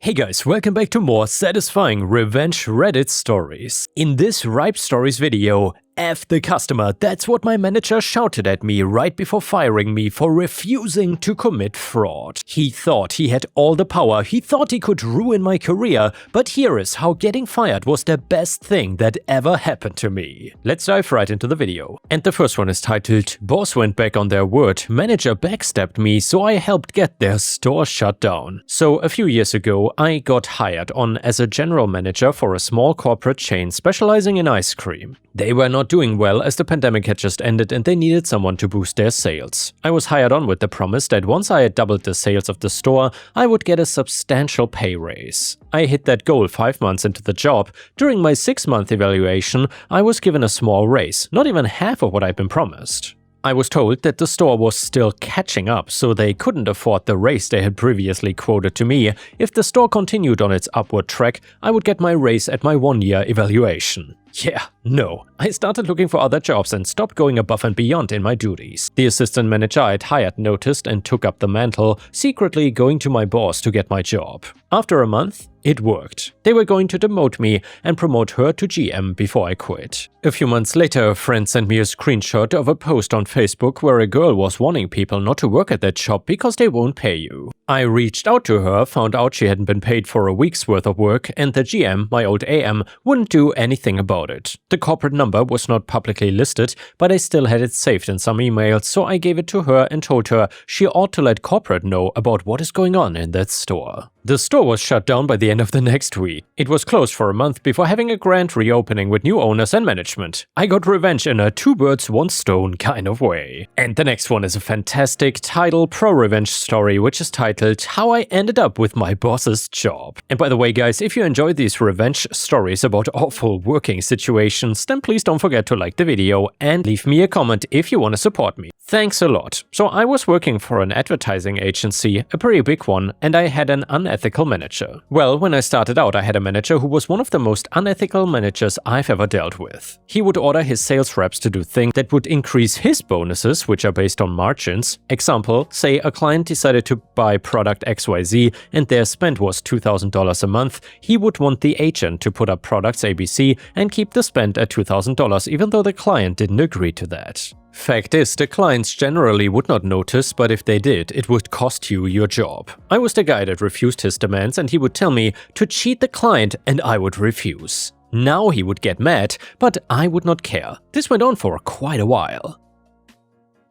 Hey guys, welcome back to more satisfying revenge Reddit stories. In this Ripestories video, F the customer, that's what my manager shouted at me right before firing me for refusing to commit fraud. He thought he had all the power, he thought he could ruin my career, but here is how getting fired was the best thing that ever happened to me. Let's dive right into the video. And the first one is titled, Boss went back on their word, manager backstabbed me, so I helped get their store shut down. So a few years ago, I got hired on as a general manager for a small corporate chain specializing in ice cream. They were not doing well as the pandemic had just ended and they needed someone to boost their sales. I was hired on with the promise that once I had doubled the sales of the store, I would get a substantial pay raise. I hit that goal 5 months into the job. During my 6-month evaluation, I was given a small raise, not even half of what I'd been promised. I was told that the store was still catching up, so they couldn't afford the raise they had previously quoted to me. If the store continued on its upward track, I would get my raise at my 1-year evaluation. Yeah, no. I started looking for other jobs and stopped going above and beyond in my duties. The assistant manager I'd hired noticed and took up the mantle, secretly going to my boss to get my job. After a month, it worked. They were going to demote me and promote her to GM before I quit. A few months later, a friend sent me a screenshot of a post on Facebook where a girl was warning people not to work at that shop because they won't pay you. I reached out to her, found out she hadn't been paid for a week's worth of work, and the GM, my old AM, wouldn't do anything about it. The corporate number was not publicly listed, but I still had it saved in some emails, so I gave it to her and told her she ought to let corporate know about what is going on in that store. The store was shut down by the end of the next week. It was closed for a month before having a grand reopening with new owners and management. I got revenge in a 2 birds, 1 stone kind of way. And the next one is a fantastic title Prorevenge story, which is titled How I Ended Up with My Boss's Job. And by the way guys, if you enjoy these revenge stories about awful working situations, then please don't forget to like the video and leave me a comment if you want to support me. Thanks a lot. So I was working for an advertising agency, a pretty big one, and I had an unethical manager. Well, when I started out, I had a manager who was one of the most unethical managers I've ever dealt with. He would order his sales reps to do things that would increase his bonuses, which are based on margins. Example, say a client decided to buy product XYZ and their spend was $2,000 a month, he would want the agent to put up products ABC and keep the spend at $2,000 even though the client didn't agree to that. Fact is, the clients generally would not notice, but if they did, it would cost you your job. I was the guy that refused his demands and he would tell me to cheat the client and I would refuse. Now he would get mad, but I would not care. This went on for quite a while.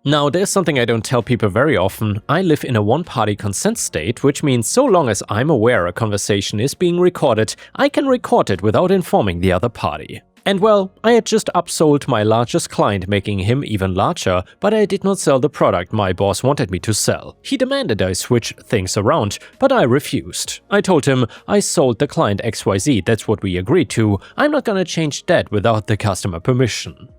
Now, there's something I don't tell people very often. I live in a one-party consent state, which means so long as I'm aware a conversation is being recorded, I can record it without informing the other party. And well, I had just upsold my largest client, making him even larger, but I did not sell the product my boss wanted me to sell. He demanded I switch things around, but I refused. I told him I sold the client XYZ, that's what we agreed to, I'm not gonna change that without the customer permission.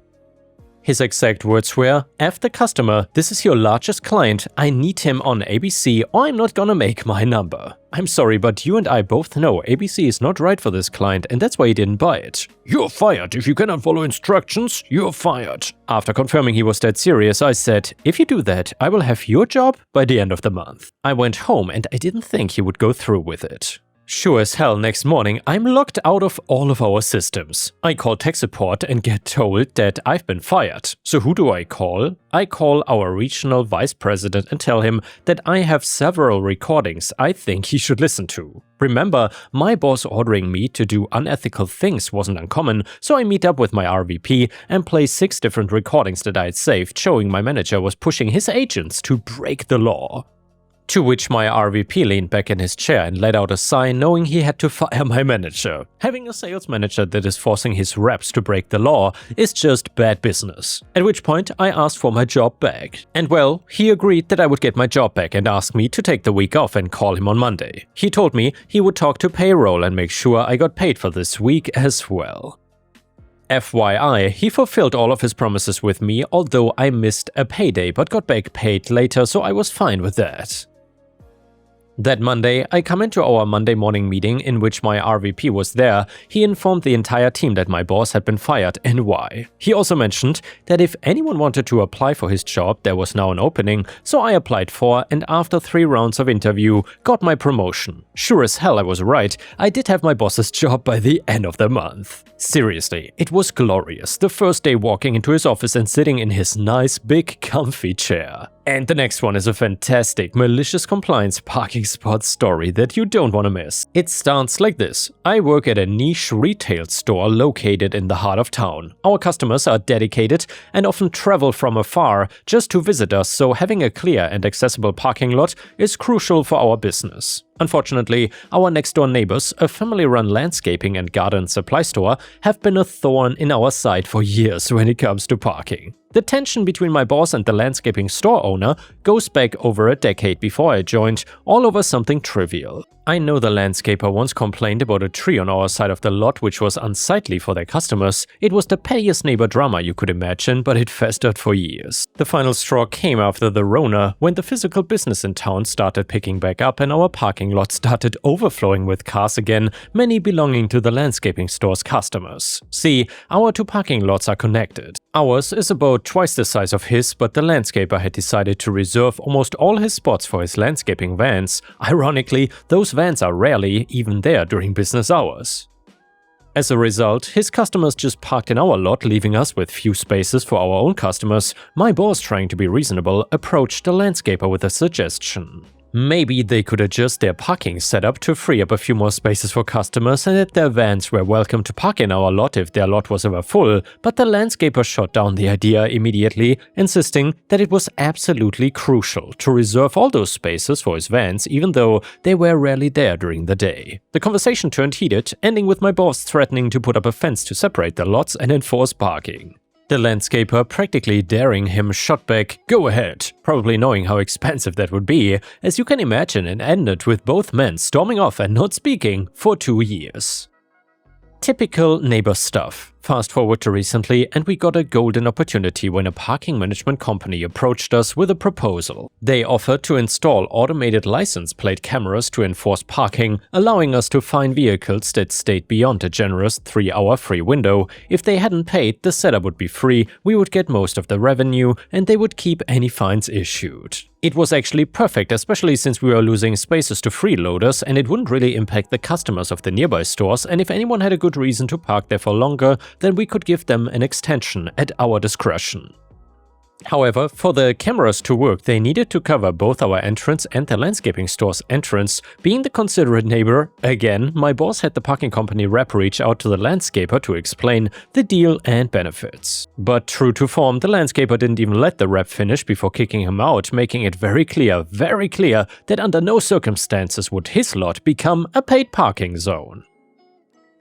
His exact words were, F the customer, this is your largest client, I need him on ABC or I'm not gonna make my number. I'm sorry, but you and I both know ABC is not right for this client and that's why he didn't buy it. You're fired. If you cannot follow instructions, you're fired. After confirming he was dead serious, I said, if you do that, I will have your job by the end of the month. I went home and I didn't think he would go through with it. Sure as hell, next morning, I'm locked out of all of our systems. I call tech support and get told that I've been fired. So who do I call? I call our regional vice president and tell him that I have several recordings I think he should listen to. Remember, my boss ordering me to do unethical things wasn't uncommon, so I meet up with my RVP and play 6 different recordings that I had saved showing my manager was pushing his agents to break the law. To which my RVP leaned back in his chair and let out a sigh knowing he had to fire my manager. Having a sales manager that is forcing his reps to break the law is just bad business. At which point I asked for my job back. And well, he agreed that I would get my job back and asked me to take the week off and call him on Monday. He told me he would talk to payroll and make sure I got paid for this week as well. FYI, he fulfilled all of his promises with me, although I missed a payday but got back paid later, so I was fine with that. That Monday, I come into our Monday morning meeting in which my RVP was there. He informed the entire team that my boss had been fired and why. He also mentioned that if anyone wanted to apply for his job, there was now an opening, so I applied for and after 3 rounds of interview, got my promotion. Sure as hell I was right, I did have my boss's job by the end of the month. Seriously, it was glorious, the first day walking into his office and sitting in his nice big comfy chair. And the next one is a fantastic malicious compliance parking spot story that you don't want to miss. It starts like this. I work at a niche retail store located in the heart of town. Our customers are dedicated and often travel from afar just to visit us, so having a clear and accessible parking lot is crucial for our business. Unfortunately, our next-door neighbors, a family-run landscaping and garden supply store, have been a thorn in our side for years when it comes to parking. The tension between my boss and the landscaping store owner goes back over a decade before I joined, all over something trivial. I know the landscaper once complained about a tree on our side of the lot which was unsightly for their customers. It was the pettiest neighbor drama you could imagine, but it festered for years. The final straw came after the Rona, when the physical business in town started picking back up and our parking lot started overflowing with cars again, many belonging to the landscaping store's customers. See, our 2 parking lots are connected. Ours is about twice the size of his, but the landscaper had decided to reserve almost all his spots for his landscaping vans. Ironically, those vans are rarely even there during business hours. As a result, his customers just parked in our lot, leaving us with few spaces for our own customers. My boss, trying to be reasonable, approached the landscaper with a suggestion. Maybe they could adjust their parking setup to free up a few more spaces for customers and that their vans were welcome to park in our lot if their lot was ever full, but the landscaper shot down the idea immediately, insisting that it was absolutely crucial to reserve all those spaces for his vans even though they were rarely there during the day. The conversation turned heated, ending with my boss threatening to put up a fence to separate the lots and enforce parking. The landscaper practically daring him shot back, "Go ahead," probably knowing how expensive that would be, as you can imagine, and ended with both men storming off and not speaking for 2 years. Typical neighbor stuff. Fast forward to recently, and we got a golden opportunity when a parking management company approached us with a proposal. They offered to install automated license plate cameras to enforce parking, allowing us to fine vehicles that stayed beyond a generous 3-hour free window. If they hadn't paid, the setup would be free, we would get most of the revenue, and they would keep any fines issued. It was actually perfect, especially since we were losing spaces to freeloaders and it wouldn't really impact the customers of the nearby stores, and if anyone had a good reason to park there for longer, then we could give them an extension at our discretion. However, for the cameras to work, they needed to cover both our entrance and the landscaping store's entrance. Being the considerate neighbor, again, my boss had the parking company rep reach out to the landscaper to explain the deal and benefits. But true to form, the landscaper didn't even let the rep finish before kicking him out, making it very clear that under no circumstances would his lot become a paid parking zone.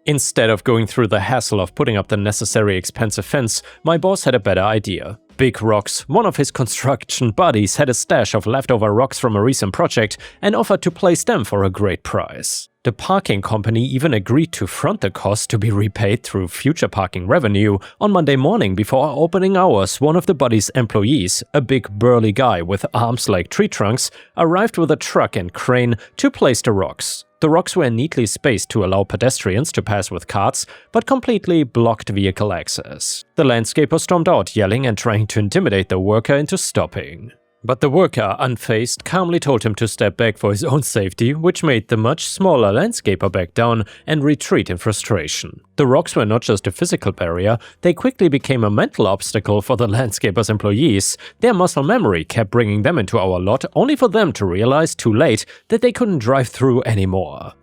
Instead of going through the hassle of putting up the necessary expensive fence, my boss had a better idea. Big rocks. One of his construction buddies had a stash of leftover rocks from a recent project and offered to place them for a great price. The parking company even agreed to front the cost to be repaid through future parking revenue. On Monday morning before our opening hours, one of the buddy's employees, a big burly guy with arms like tree trunks, arrived with a truck and crane to place the rocks. The rocks were neatly spaced to allow pedestrians to pass with carts, but completely blocked vehicle access. The landscaper stormed out, yelling and trying to intimidate the worker into stopping. But the worker, unfazed, calmly told him to step back for his own safety, which made the much smaller landscaper back down and retreat in frustration. The rocks were not just a physical barrier, they quickly became a mental obstacle for the landscaper's employees. Their muscle memory kept bringing them into our lot, only for them to realize too late that they couldn't drive through anymore.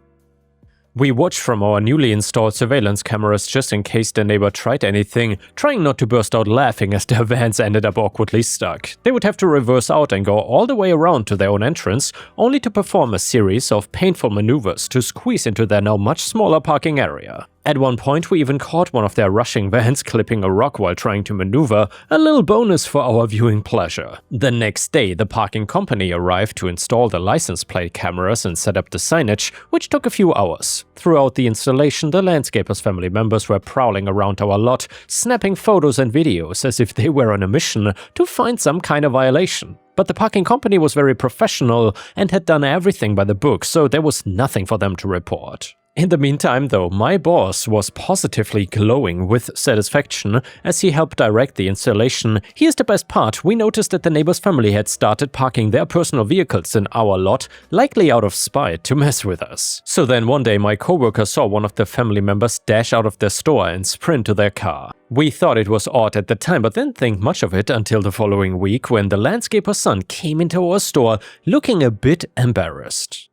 We watched from our newly installed surveillance cameras just in case the neighbor tried anything, trying not to burst out laughing as their vans ended up awkwardly stuck. They would have to reverse out and go all the way around to their own entrance, only to perform a series of painful maneuvers to squeeze into their now much smaller parking area. At one point, we even caught one of their rushing vans clipping a rock while trying to maneuver, a little bonus for our viewing pleasure. The next day, the parking company arrived to install the license plate cameras and set up the signage, which took a few hours. Throughout the installation, the landscaper's family members were prowling around our lot, snapping photos and videos as if they were on a mission to find some kind of violation. But the parking company was very professional and had done everything by the book, so there was nothing for them to report. In the meantime, though, my boss was positively glowing with satisfaction as he helped direct the installation. Here's the best part: we noticed that the neighbor's family had started parking their personal vehicles in our lot, likely out of spite to mess with us. So then one day my coworker saw one of the family members dash out of their store and sprint to their car. We thought it was odd at the time, but didn't think much of it until the following week when the landscaper's son came into our store looking a bit embarrassed.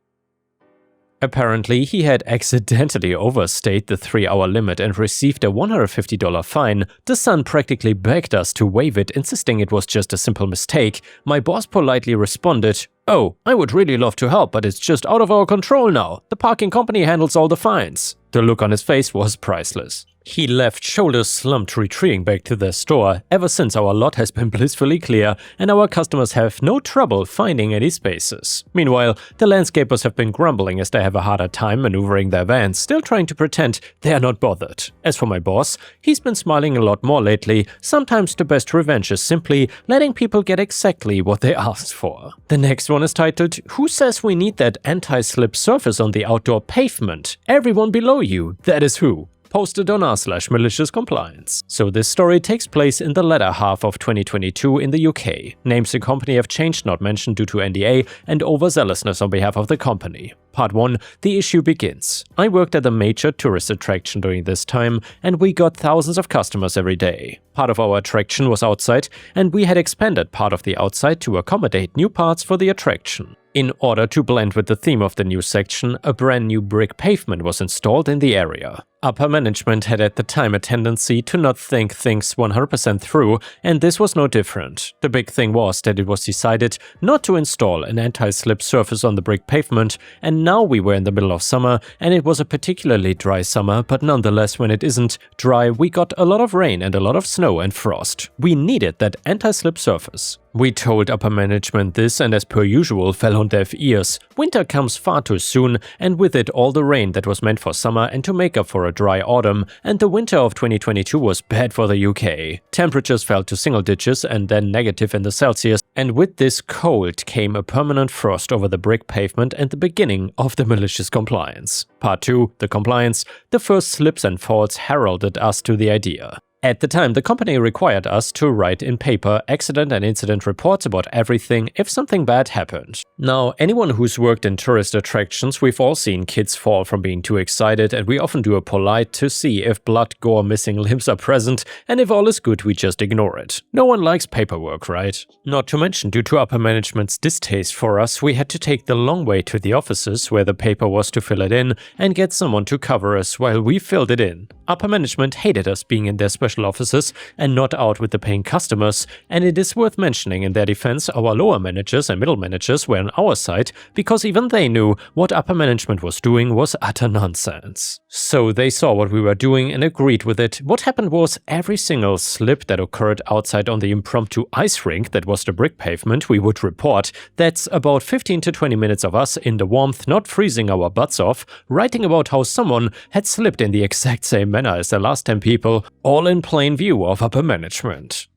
Apparently, he had accidentally overstayed the 3-hour limit and received a $150 fine. The son practically begged us to waive it, insisting it was just a simple mistake. My boss politely responded, "Oh, I would really love to help, but it's just out of our control now. The parking company handles all the fines." The look on his face was priceless. He left, shoulders slumped, retreating back to their store. Ever since, our lot has been blissfully clear, and our customers have no trouble finding any spaces. Meanwhile, the landscapers have been grumbling as they have a harder time maneuvering their vans, still trying to pretend they are not bothered. As for my boss, he's been smiling a lot more lately. Sometimes the best revenge is simply letting people get exactly what they asked for. The next one is titled, "Who says we need that anti-slip surface on the outdoor pavement? Everyone below you, that is who." Posted on r/malicious compliance. So this story takes place in the latter half of 2022 in the UK. Names the company have changed, not mentioned due to NDA and overzealousness on behalf of the company. Part 1. The issue begins. I worked at a major tourist attraction during this time, and we got thousands of customers every day. Part of our attraction was outside, and we had expanded part of the outside to accommodate new parts for the attraction. In order to blend with the theme of the new section, a brand new brick pavement was installed in the area. Upper management had at the time a tendency to not think things 100% through, and this was no different. The big thing was that it was decided not to install an anti-slip surface on the brick pavement, and now we were in the middle of summer, and it was a particularly dry summer, but nonetheless, when it isn't dry, we got a lot of rain and a lot of snow and frost. We needed that anti-slip surface. We told upper management this, and as per usual fell on deaf ears. Winter comes far too soon, and with it all the rain that was meant for summer and to make up for a dry autumn, and the winter of 2022 was bad for the UK. Temperatures fell to single digits and then negative in the Celsius, and with this cold came a permanent frost over the brick pavement and the beginning of the malicious compliance. Part 2, the compliance. The first slips and falls heralded us to the idea. At the time, the company required us to write in paper accident and incident reports about everything if something bad happened. Now, anyone who's worked in tourist attractions, we've all seen kids fall from being too excited, and we often do a polite to see if blood, gore, missing limbs are present, and if all is good, we just ignore it. No one likes paperwork, right? Not to mention, due to upper management's distaste for us, we had to take the long way to the offices where the paper was to fill it in and get someone to cover us while we filled it in. Upper management hated us being in their special offices and not out with the paying customers, and it is worth mentioning in their defense, our lower managers and middle managers were on our side because even they knew what upper management was doing was utter nonsense. So they saw what we were doing and agreed with it. What happened was every single slip that occurred outside on the impromptu ice rink that was the brick pavement we would report. That's about 15 to 20 minutes of us in the warmth, not freezing our butts off, writing about how someone had slipped in the exact same manner as the last 10 people, all in plain view of upper management.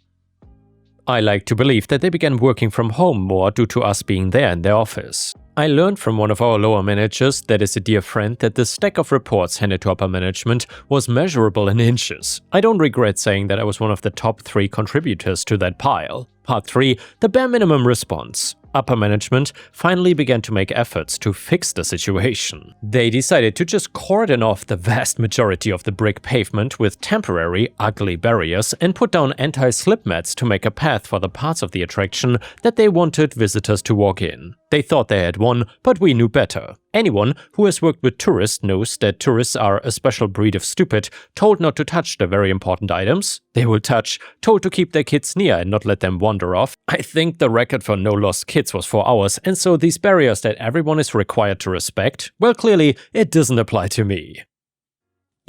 I like to believe that they began working from home more due to us being there in their office. I learned from one of our lower managers, that is a dear friend, that the stack of reports handed to upper management was measurable in inches. I don't regret saying that I was one of the top 3 contributors to that pile. Part 3, the bare minimum response. Upper management finally began to make efforts to fix the situation. They decided to just cordon off the vast majority of the brick pavement with temporary, ugly barriers and put down anti-slip mats to make a path for the parts of the attraction that they wanted visitors to walk in. They thought they had won, but we knew better. Anyone who has worked with tourists knows that tourists are a special breed of stupid, told not to touch the very important items they will touch, told to keep their kids near and not let them wander off. I think the record for no lost kids was 4 hours, and so these barriers that everyone is required to respect, well, clearly it doesn't apply to me.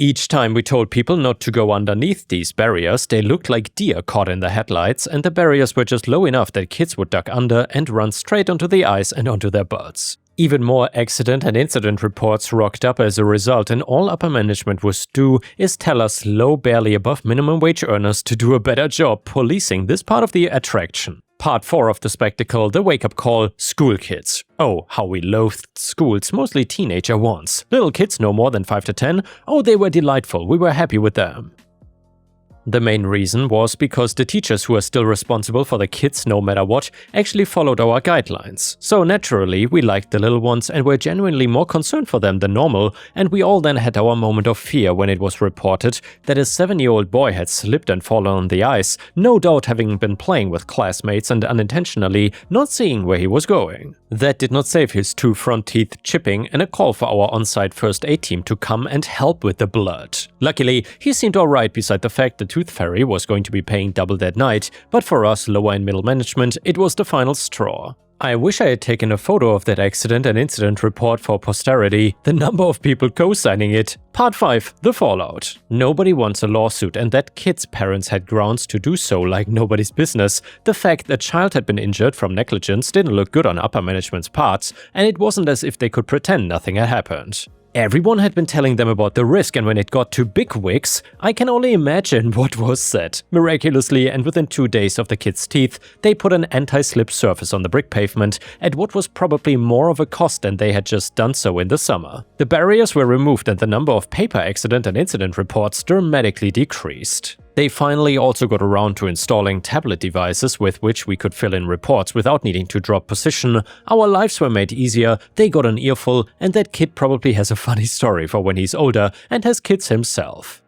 Each time we told people not to go underneath these barriers, they looked like deer caught in the headlights, and the barriers were just low enough that kids would duck under and run straight onto the ice and onto their butts. Even more accident and incident reports rocked up as a result, and all upper management was do is tell us low, barely above minimum wage earners to do a better job policing this part of the attraction. Part 4 of the spectacle, the wake-up call, school kids. Oh, how we loathed schools, mostly teenager ones. Little kids no more than 5 to 10. Oh, they were delightful, we were happy with them. The main reason was because the teachers who are still responsible for the kids no matter what actually followed our guidelines. So naturally, we liked the little ones and were genuinely more concerned for them than normal, and we all then had our moment of fear when it was reported that a 7-year-old boy had slipped and fallen on the ice, no doubt having been playing with classmates and unintentionally not seeing where he was going. That did not save his 2 front teeth chipping, and a call for our on-site first aid team to come and help with the blood. Luckily, he seemed alright beside the fact the tooth fairy was going to be paying double that night, but for us lower and middle management, it was the final straw. I wish I had taken a photo of that accident and incident report for posterity. The number of people co-signing it. Part 5. The fallout. Nobody wants a lawsuit, and that kid's parents had grounds to do so like nobody's business. The fact that a child had been injured from negligence didn't look good on upper management's parts, and it wasn't as if they could pretend nothing had happened. Everyone had been telling them about the risk, and when it got to bigwigs, I can only imagine what was said. Miraculously, and within 2 days of the kids' teeth, they put an anti-slip surface on the brick pavement at what was probably more of a cost than they had just done so in the summer. The barriers were removed and the number of paper accident and incident reports dramatically decreased. They finally also got around to installing tablet devices with which we could fill in reports without needing to drop position. Our lives were made easier, they got an earful, and that kid probably has a funny story for when he's older and has kids himself.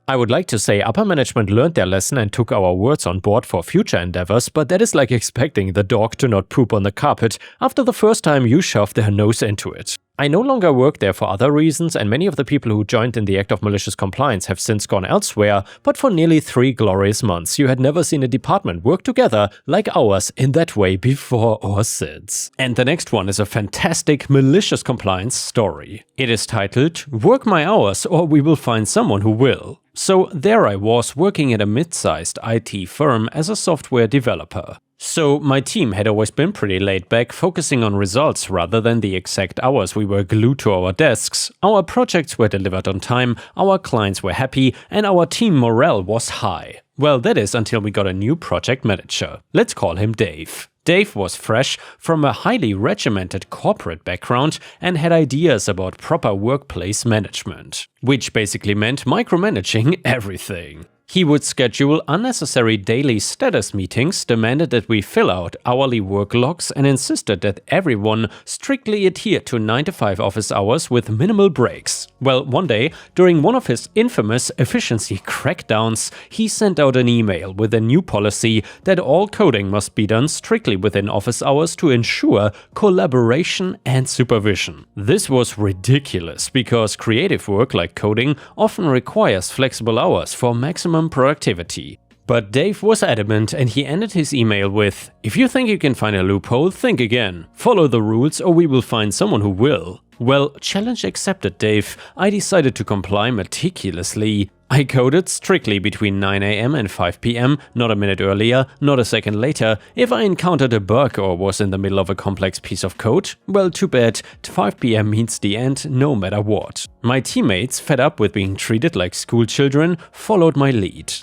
I would like to say upper management learned their lesson and took our words on board for future endeavors, but that is like expecting the dog to not poop on the carpet after the first time you shove their nose into it. I no longer work there for other reasons, and many of the people who joined in the act of malicious compliance have since gone elsewhere, but for nearly 3 glorious months you had never seen a department work together like ours in that way before or since. And the next one is a fantastic malicious compliance story. It is titled, "Work my hours or we will find someone who will." So there I was working at a mid-sized IT firm as a software developer. So my team had always been pretty laid back, focusing on results rather than the exact hours we were glued to our desks. Our projects were delivered on time, our clients were happy, and our team morale was high. Well, that is until we got a new project manager. Let's call him Dave. Dave was fresh from a highly regimented corporate background and had ideas about proper workplace management, which basically meant micromanaging everything. He would schedule unnecessary daily status meetings, demanded that we fill out hourly work logs, and insisted that everyone strictly adhere to 9 to 5 office hours with minimal breaks. Well, one day, during one of his infamous efficiency crackdowns, he sent out an email with a new policy that all coding must be done strictly within office hours to ensure collaboration and supervision. This was ridiculous because creative work like coding often requires flexible hours for maximum productivity. But Dave was adamant, and he ended his email with, "If you think you can find a loophole, think again. Follow the rules or we will find someone who will." Well, challenge accepted, Dave. I decided to comply meticulously. I coded strictly between 9 AM and 5 PM, not a minute earlier, not a second later. If I encountered a bug or was in the middle of a complex piece of code, well, too bad, 5 PM means the end no matter what. My teammates, fed up with being treated like school children, followed my lead.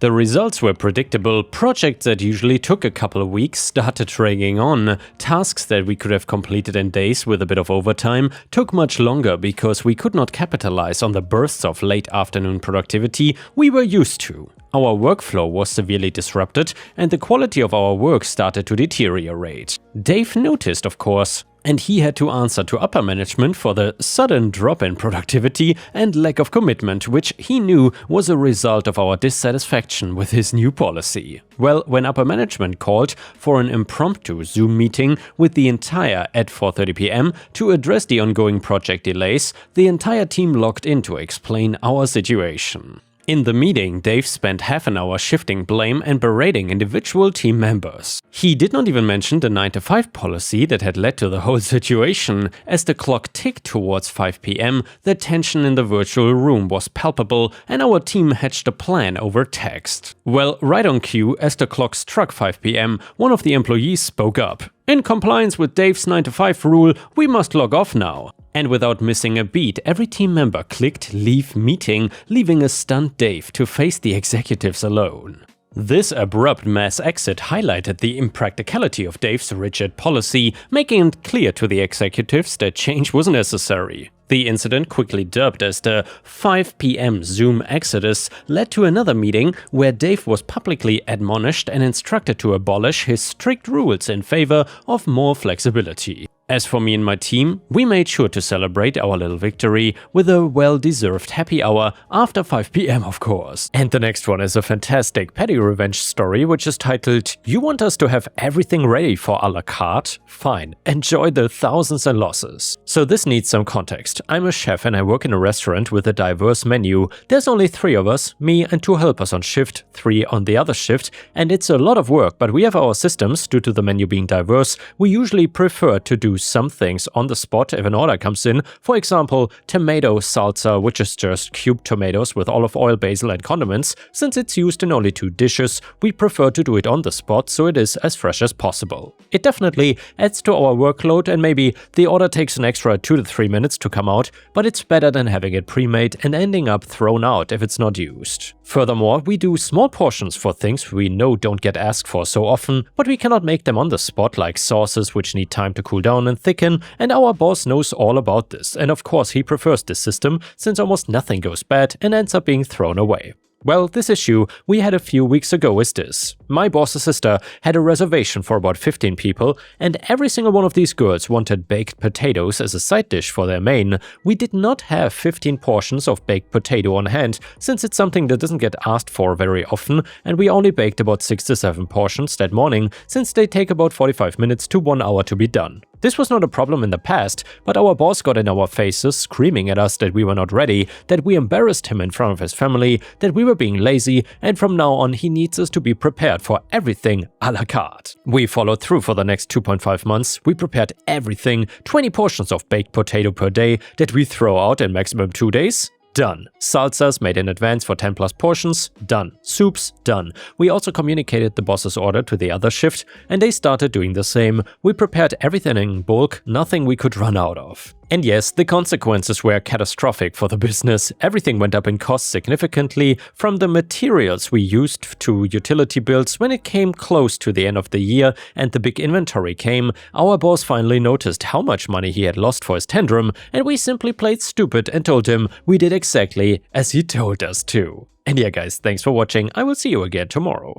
The results were predictable. Projects that usually took a couple of weeks started dragging on. Tasks that we could have completed in days with a bit of overtime took much longer because we could not capitalize on the bursts of late afternoon productivity we were used to. Our workflow was severely disrupted and the quality of our work started to deteriorate. Dave noticed, of course, and he had to answer to upper management for the sudden drop in productivity and lack of commitment, which he knew was a result of our dissatisfaction with his new policy. Well, when upper management called for an impromptu Zoom meeting with the entire at 4:30 PM to address the ongoing project delays, the entire team logged in to explain our situation. In the meeting, Dave spent half an hour shifting blame and berating individual team members. He did not even mention the 9-to-5 policy that had led to the whole situation. As the clock ticked towards 5 p.m, the tension in the virtual room was palpable and our team hatched a plan over text. Well, right on cue, as the clock struck 5 p.m, one of the employees spoke up. In compliance with Dave's 9-to-5 rule, we must log off now. And without missing a beat, every team member clicked leave meeting, leaving a stunned Dave to face the executives alone. This abrupt mass exit highlighted the impracticality of Dave's rigid policy, making it clear to the executives that change was necessary. The incident, quickly dubbed as the 5 p.m. Zoom exodus, led to another meeting where Dave was publicly admonished and instructed to abolish his strict rules in favor of more flexibility. As for me and my team, we made sure to celebrate our little victory with a well-deserved happy hour after 5 p.m. of course. And the next one is a fantastic petty revenge story which is titled "You want us to have everything ready for a la carte? Fine, enjoy the thousands and losses." So this needs some context. I'm a chef and I work in a restaurant with a diverse menu. There's only 3 of us, me and 2 helpers on shift, 3 on the other shift, and it's a lot of work, but we have our systems. Due to the menu being diverse, we usually prefer to do some things on the spot if an order comes in. For example, tomato salsa, which is just cubed tomatoes with olive oil, basil and condiments. Since it's used in only 2 dishes, we prefer to do it on the spot so it is as fresh as possible. It definitely adds to our workload and maybe the order takes an extra 2 to 3 minutes to come out, but it's better than having it pre-made and ending up thrown out if it's not used. Furthermore, we do small portions for things we know don't get asked for so often, but we cannot make them on the spot, like sauces which need time to cool down and thicken, and our boss knows all about this, and of course he prefers this system since almost nothing goes bad and ends up being thrown away. Well, this issue we had a few weeks ago is this. My boss's sister had a reservation for about 15 people, and every single one of these girls wanted baked potatoes as a side dish for their main. We did not have 15 portions of baked potato on hand, since it's something that doesn't get asked for very often, and we only baked about 6 to 7 portions that morning, since they take about 45 minutes to 1 hour to be done. This was not a problem in the past, but our boss got in our faces, screaming at us that we were not ready, that we embarrassed him in front of his family, that we were being lazy, and from now on he needs us to be prepared for everything a la carte. We followed through for the next 2.5 months. We prepared everything, 20 portions of baked potato per day that we throw out in maximum 2 days. Done. Salsas made in advance for 10 plus portions, done. Soups, done. We also communicated the boss's order to the other shift, and they started doing the same. We prepared everything in bulk, nothing we could run out of. And yes, the consequences were catastrophic for the business. Everything went up in cost significantly, from the materials we used to utility bills. When it came close to the end of the year and the big inventory came, our boss finally noticed how much money he had lost for his tantrum, and we simply played stupid and told him we did exactly as he told us to. And yeah guys, thanks for watching. I will see you again tomorrow.